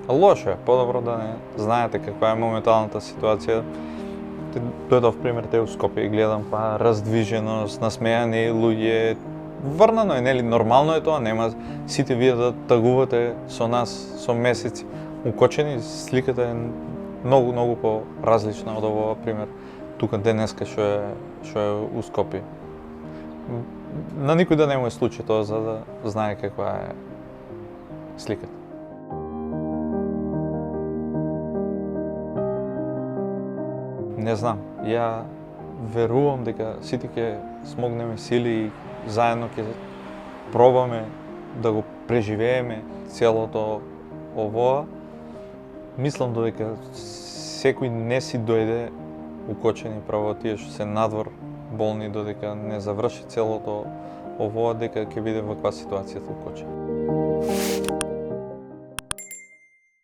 Лошо е, подобро да не знаете каква е моменталната ситуација. Дојдов пример те у Скопје и гледам раздвиженост, насмејани луѓе. Врнано е, нели, нормално е тоа, нема сите вие да тагувате со нас со месеци укочени, сликата е многу по-различна од овој пример тука денеска што е у Скопје. На никој да не му е случај тоа за да знае каква е сликата. Не знам, ја верувам дека сите ќе смогнеме сили и заедно ќе пробаме да го преживееме целото овоа. Мислам додека секој не си дојде укочени право тие што се надвор болни, додека не заврши целото овоа, дека ќе биде ваква ситуацијата укочена.